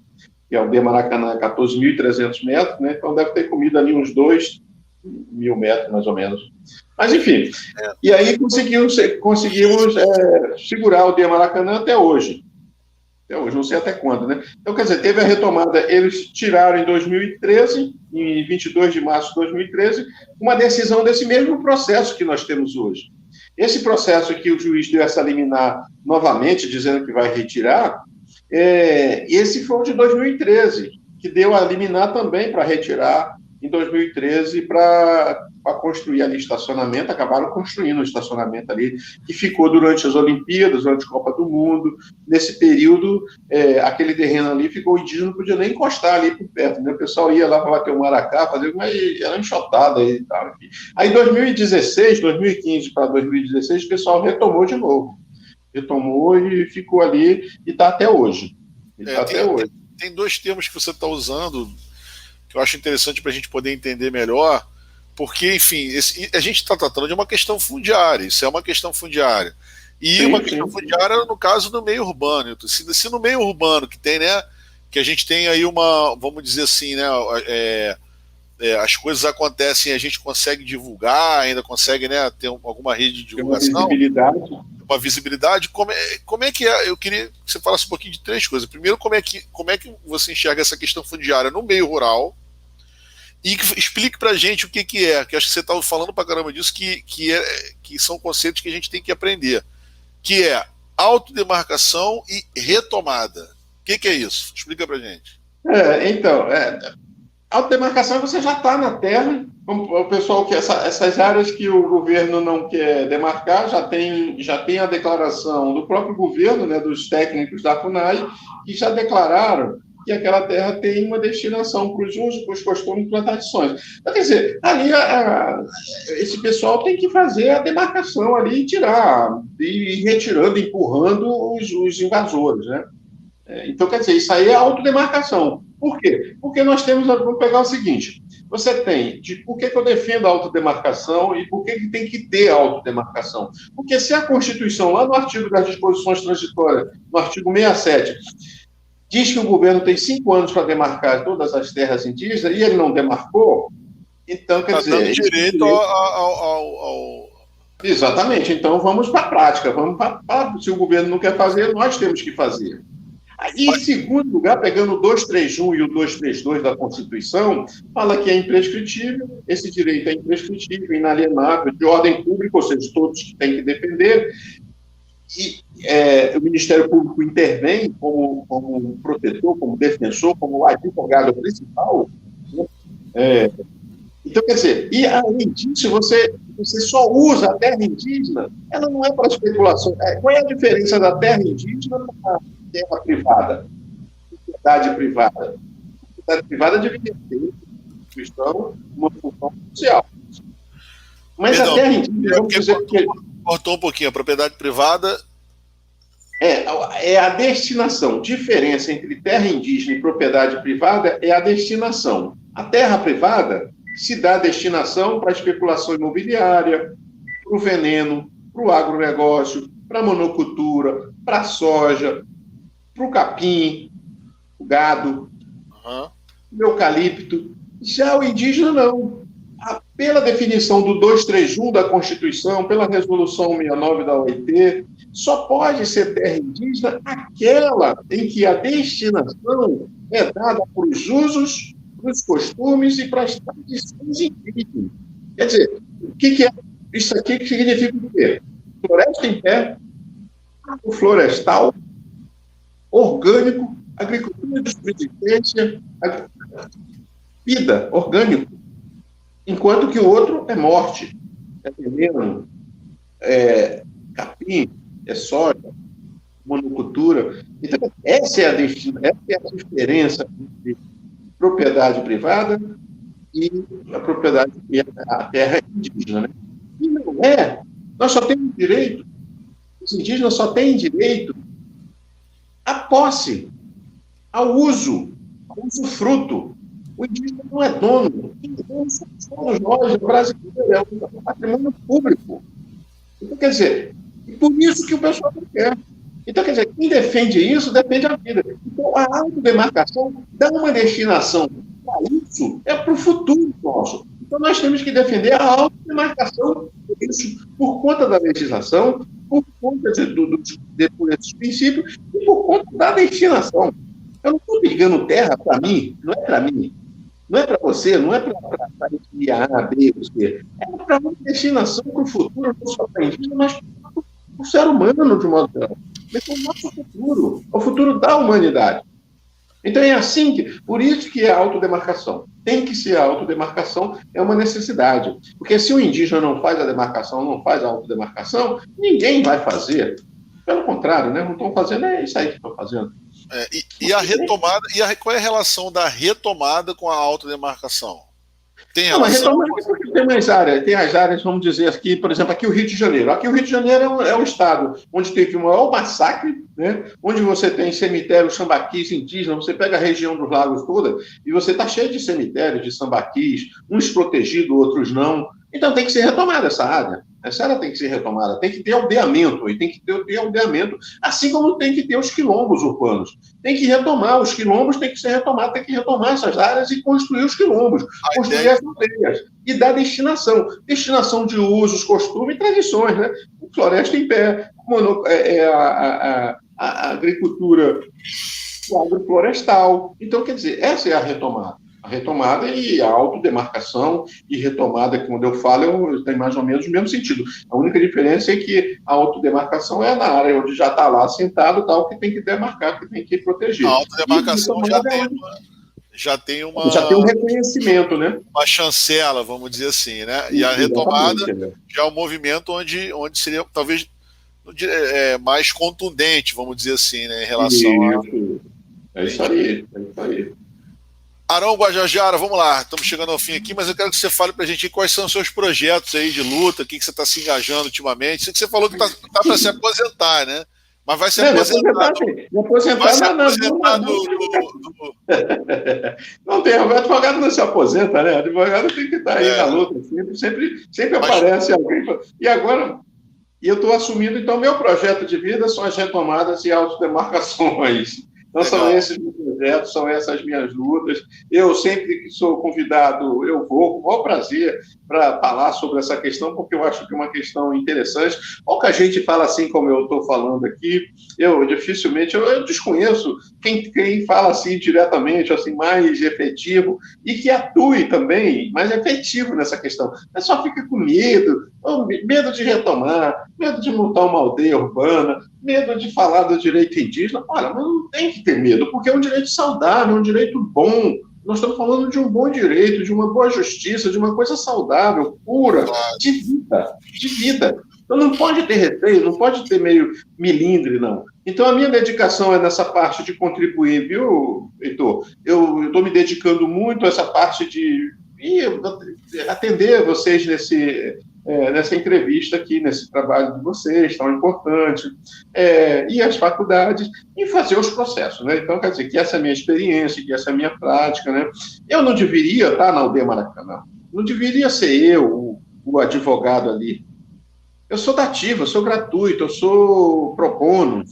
E a Aldeia Maracanã é 14.300 metros, né? Então deve ter comido ali uns 2 mil metros, mais ou menos. Mas, enfim, e aí conseguimos segurar a Aldeia Maracanã até hoje. Não sei até quando, né? Então, quer dizer, teve a retomada, eles tiraram em 2013, em 22 de março de 2013, uma decisão desse mesmo processo que nós temos hoje. Esse processo que o juiz deu essa liminar novamente, dizendo que vai retirar, esse foi o de 2013, que deu a liminar também para retirar em 2013 para construir ali estacionamento, acabaram construindo um estacionamento ali, que ficou durante as Olimpíadas, durante a Copa do Mundo. Nesse período, aquele terreno ali ficou indígena, não podia nem encostar ali por perto, né? O pessoal ia lá para bater o maracá, mas era enxotada e tal. Enfim. Aí, 2015 para 2016, o pessoal retomou de novo. Retomou e ficou ali e está até hoje. Tem dois termos que você está usando que eu acho interessante para a gente poder entender melhor, porque, enfim, a gente está tratando de uma questão fundiária, isso é uma questão fundiária. E uma questão fundiária, no caso, no meio urbano. Se no meio urbano que tem, né, que a gente tem aí vamos dizer assim, né, as coisas acontecem, a gente consegue divulgar, ainda consegue, né, ter alguma rede de divulgação. Uma visibilidade. Como é que é? Eu queria que você falasse um pouquinho de três coisas. Primeiro, como é que você enxerga essa questão fundiária no meio rural? E explique pra gente o que é, que acho que você estava falando pra caramba disso, que são conceitos que a gente tem que aprender, que é autodemarcação e retomada. O que é isso? Explica pra gente. Autodemarcação você já está na terra, o pessoal que essas áreas que o governo não quer demarcar, já tem a declaração do próprio governo, né, dos técnicos da FUNAI, que já declararam que aquela terra tem uma destinação para os usos, para os costumes, para as tradições. Então, quer dizer, ali esse pessoal tem que fazer a demarcação ali e tirar, e ir retirando, empurrando os invasores, né? Então, quer dizer, isso aí é autodemarcação. Por quê? Porque nós vamos pegar o seguinte, você tem, por que eu defendo a autodemarcação e por que tem que ter a autodemarcação? Porque se a Constituição, lá no artigo das disposições transitórias, no artigo 67, diz que o governo tem 5 anos para demarcar todas as terras indígenas e ele não demarcou, então, quer dizer... Dando direito ao... Exatamente, então vamos para a prática, se o governo não quer fazer, nós temos que fazer. E, em segundo lugar, pegando o 231 e o 232 da Constituição, fala que é imprescritível, esse direito é imprescritível, inalienável, de ordem pública, ou seja, todos que têm que defender, e o Ministério Público intervém como protetor, como defensor, como advogado principal, né, É, então, quer dizer, e além disso, você só usa a terra indígena, ela não é para especulação. Qual é a diferença da terra indígena para a terra privada, propriedade privada? A propriedade privada deveria ter, cristão, uma função social. Mas a Perdão, terra indígena, vamos dizer que cortou um pouquinho. A propriedade privada. é a destinação. Diferença entre terra indígena e propriedade privada é a destinação. A terra privada se dá destinação para a especulação imobiliária, para o veneno, para o agronegócio, para a monocultura, para a soja, para o capim, o gado, o eucalipto. Já o indígena, não. Pela definição do 231 da Constituição, pela Resolução 69 da OIT, só pode ser terra indígena aquela em que a destinação é dada para os usos, para os costumes e para as tradições indígenas. Quer dizer, o que é isso aqui? Que significa o quê? Floresta em pé, o florestal, orgânico, agricultura de subsistência, vida, orgânico. Enquanto que o outro é morte, é veneno, é capim, é soja, monocultura. Então, essa é a diferença entre propriedade privada e a propriedade que é a terra indígena. Né? E não é, nós só temos direito, os indígenas só têm direito à posse, ao uso, ao usufruto. O indígena não é dono. Somos nós, brasileiros, é um patrimônio público. Então, quer dizer, e por isso que o pessoal não quer. Então, quer dizer, quem defende isso, defende a vida. Então, a autodemarcação dá uma destinação para isso, é para o futuro nosso. Então, nós temos que defender a autodemarcação isso por conta da legislação, por conta desses princípios e por conta da destinação. Eu não estou pegando terra para mim, não é para mim. Não é para você, não é para A, B, C. É para uma destinação para o futuro, não só para a indígena, mas para o ser humano, de modo geral. Mas é o nosso futuro, é o futuro da humanidade. Então é assim que, por isso que é a autodemarcação. Tem que ser a autodemarcação, é uma necessidade. Porque se o indígena não faz a demarcação, não faz a autodemarcação, ninguém vai fazer. Pelo contrário, né? Não estão fazendo, é isso aí que estão fazendo. E a retomada, qual é a relação da retomada com a autodemarcação? Tem relação? Não, a retomada porque tem mais áreas. Tem as áreas, vamos dizer aqui, por exemplo, aqui o Rio de Janeiro. Aqui o Rio de Janeiro é um estado onde teve o maior massacre, né? Onde você tem cemitérios sambaquis indígenas, você pega a região dos lagos toda e você está cheio de cemitérios de sambaquis, uns protegidos, outros não. Então tem que ser retomada essa área. Essa área tem que ser retomada, tem que ter aldeamento, e tem que ter aldeamento, assim como tem que ter os quilombos urbanos. Tem que retomar os quilombos, tem que retomar essas áreas e construir os quilombos, construir as aldeias e dar destinação de usos, costumes e tradições, né? Floresta em pé, a agricultura agroflorestal. Então, quer dizer, essa é a retomada. A retomada e a autodemarcação e retomada, que quando eu falo, tem mais ou menos o mesmo sentido. A única diferença é que a autodemarcação é na área onde já está lá sentado, tal, que tem que demarcar, que tem que proteger. A autodemarcação já tem um reconhecimento, né? Uma chancela, vamos dizer assim, né? E a retomada já é um movimento onde seria talvez mais contundente, vamos dizer assim, né? Em relação a... É isso aí. Arão Guajajara, vamos lá, estamos chegando ao fim aqui, mas eu quero que você fale para a gente quais são os seus projetos aí de luta, o que você está se engajando ultimamente. Sei que você falou que está para se aposentar, né? Mas vai se aposentar. Não tem, o advogado não se aposenta, né? O advogado tem que estar aí na luta, sempre aparece alguém. E agora, eu estou assumindo, então, meu projeto de vida são as retomadas e autodemarcações. Então, são esses meus projetos, são essas minhas lutas. Eu, sempre que sou convidado, eu vou com o maior prazer para falar sobre essa questão, porque eu acho que é uma questão interessante. Pouca gente fala assim como eu estou falando aqui. Eu dificilmente, eu desconheço quem fala assim diretamente, assim, mais efetivo, e que atue também mais efetivo nessa questão. Mas só fica com medo de retomar, medo de montar uma aldeia urbana, medo de falar do direito indígena. Olha, mas não tem que ter medo, porque é um direito saudável, é um direito bom, Nós estamos falando de um bom direito, de uma boa justiça, de uma coisa saudável, pura, de vida, de vida. Então não pode ter receio, não pode ter meio milindre, não. Então a minha dedicação é nessa parte de contribuir, viu, Heitor? Eu estou me dedicando muito a essa parte de atender vocês nessa entrevista aqui, nesse trabalho de vocês, tão importante, e as faculdades, e fazer os processos, né? Então, quer dizer, que essa é a minha experiência, que essa é a minha prática, né? Eu não deveria estar na UD Maracanã, não deveria ser eu, o advogado ali. Eu sou da ativa, eu sou gratuito, eu sou pro bono.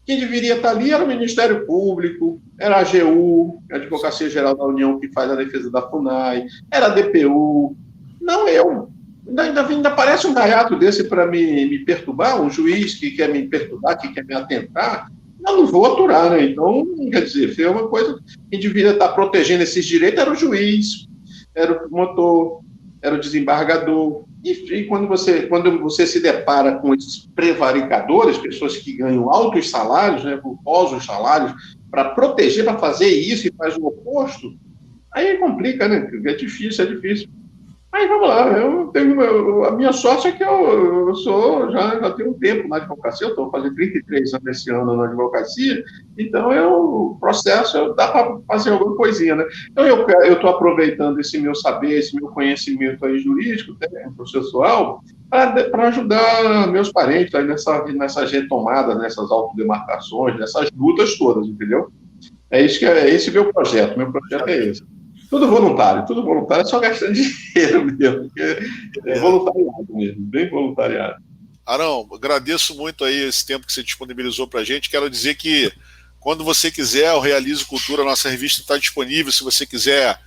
Quem deveria estar ali era o Ministério Público, era a AGU, a Advocacia Geral da União, que faz a defesa da FUNAI, era a DPU, não eu. Ainda parece um gaiato desse para me perturbar, um juiz que quer me perturbar, que quer me atentar. Eu não vou aturar, né? Então, quer dizer, foi uma coisa. Quem deveria estar protegendo esses direitos era o juiz, era o promotor, era o desembargador. E quando você se depara com esses prevaricadores, pessoas que ganham altos salários, né, vultosos salários, para proteger, para fazer isso e faz o oposto, aí complica, né? É difícil, é difícil. Aí vamos lá, a minha sorte é que eu já tenho um tempo na advocacia, eu estou fazendo 33 anos esse ano na advocacia, então o processo dá para fazer alguma coisinha, né? Então eu estou aproveitando esse meu saber, esse meu conhecimento aí jurídico, processual, para ajudar meus parentes aí nessas retomadas, nessas autodemarcações, nessas lutas todas, entendeu? Esse é meu projeto é esse. Tudo voluntário, é só gastando dinheiro mesmo, é voluntariado mesmo, bem voluntariado. Arão, agradeço muito aí esse tempo que você disponibilizou para a gente. Quero dizer que quando você quiser, o Realize Cultura, nossa revista está disponível, se você quiser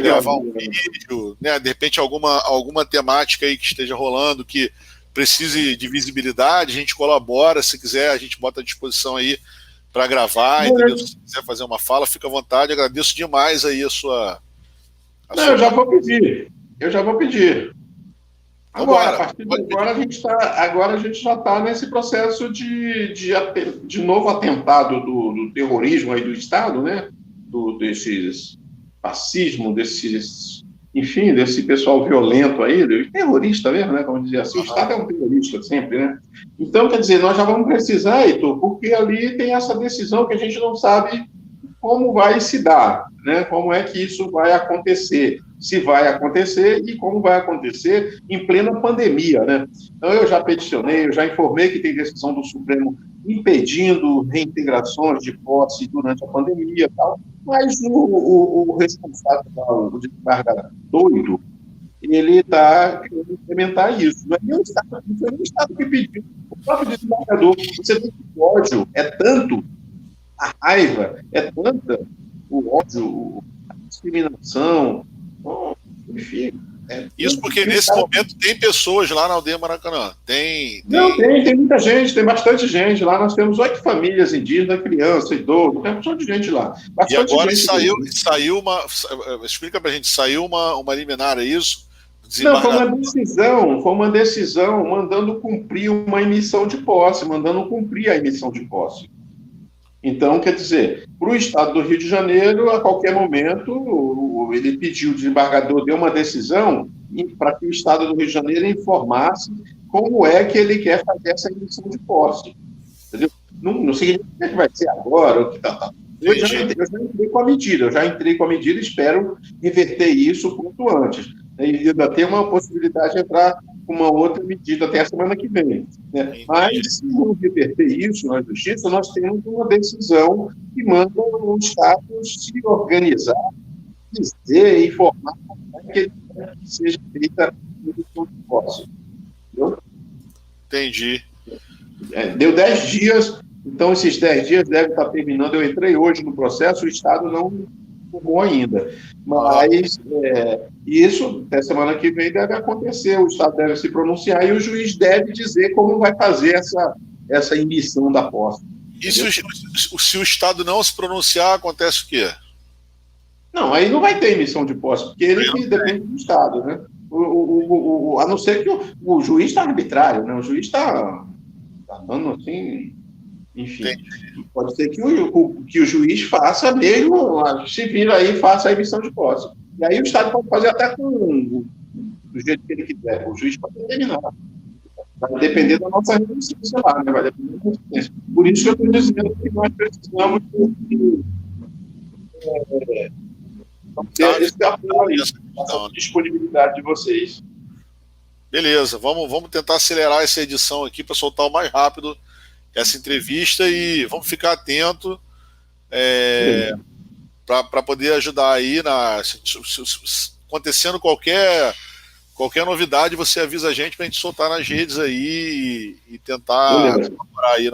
gravar um vídeo, né, de repente alguma temática aí que esteja rolando, que precise de visibilidade, a gente colabora, se quiser a gente bota à disposição aí para gravar, entendeu? Se você quiser fazer uma fala, fica à vontade. Agradeço demais aí a sua... Eu já vou pedir. Agora, a partir de agora, a gente já está nesse processo de novo atentado do terrorismo aí do Estado, né? Desses fascismo, enfim, desse pessoal violento aí, terrorista mesmo, né? Como dizer assim, o Estado é um terrorista sempre, né? Então, quer dizer, nós já vamos precisar, Heitor, porque ali tem essa decisão que a gente não sabe como vai se dar, né? Como é que isso vai acontecer, se vai acontecer e como vai acontecer em plena pandemia, né? Então, eu já peticionei, eu já informei que tem decisão do Supremo impedindo reintegrações de posse durante a pandemia e tal, mas o responsável, o desembargador doido, ele está querendo implementar isso. Não é nem o Estado que pediu. O próprio desembargador, você vê que o ódio é tanto, a raiva é tanta, o ódio, a discriminação, enfim. Isso porque nesse momento tem pessoas lá na aldeia Maracanã. Tem muita gente, tem bastante gente. Lá nós temos 8 famílias indígenas, criança, idoso, tem bastante gente lá. E agora saiu uma... Explica pra gente, saiu uma liminar, é isso? Não, foi uma decisão mandando cumprir uma emissão de posse, mandando cumprir a emissão de posse. Então, quer dizer, para o Estado do Rio de Janeiro, a qualquer momento, ele pediu, o desembargador deu uma decisão para que o Estado do Rio de Janeiro informasse como é que ele quer fazer essa emissão de posse. Entendeu? Não significa que vai ser agora, ou que tá. Eu já entrei com a medida, espero reverter isso o quanto antes. E ainda tem uma possibilidade de entrar com uma outra medida até a semana que vem. Né? Mas, se não reverter isso na Justiça, nós temos uma decisão que manda o Estado se organizar, dizer e informar como é que ele quer que seja feita a emissão de posse. Entendeu? Entendi. Deu 10 dias, então esses 10 dias devem estar terminando. Eu entrei hoje no processo, o Estado não informou ainda. Mas isso, até semana que vem, deve acontecer. O Estado deve se pronunciar e o juiz deve dizer como vai fazer essa emissão da posse. E se o Estado não se pronunciar, acontece o quê? Não, aí não vai ter emissão de posse, porque ele que depende do Estado, né? A não ser que o juiz está arbitrário, né? O juiz está dando assim Enfim, pode ser que o juiz faça mesmo, se vira aí e faça a emissão de posse. E aí o Estado pode fazer até do jeito que ele quiser. O juiz pode determinar. Vai depender da nossa resistência lá, né? Vai depender da resistência. Por isso que eu estou dizendo que nós precisamos ter esse apoio, essa disponibilidade de vocês. Beleza, vamos tentar acelerar essa edição aqui para soltar o mais rápido essa entrevista e vamos ficar atento para poder ajudar aí acontecendo qualquer novidade, você avisa a gente para a gente soltar nas redes aí e tentar colaborar aí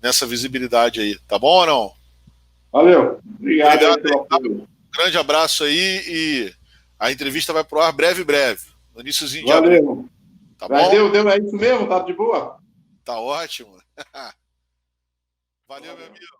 nessa visibilidade aí, tá bom ou não? Valeu, obrigado pelo apoio. Grande abraço aí e a entrevista vai pro ar breve, no iníciozinho de abril. Valeu. Tá bom? Deu, é isso mesmo? Tá de boa? Tá ótimo. Valeu, meu amigo.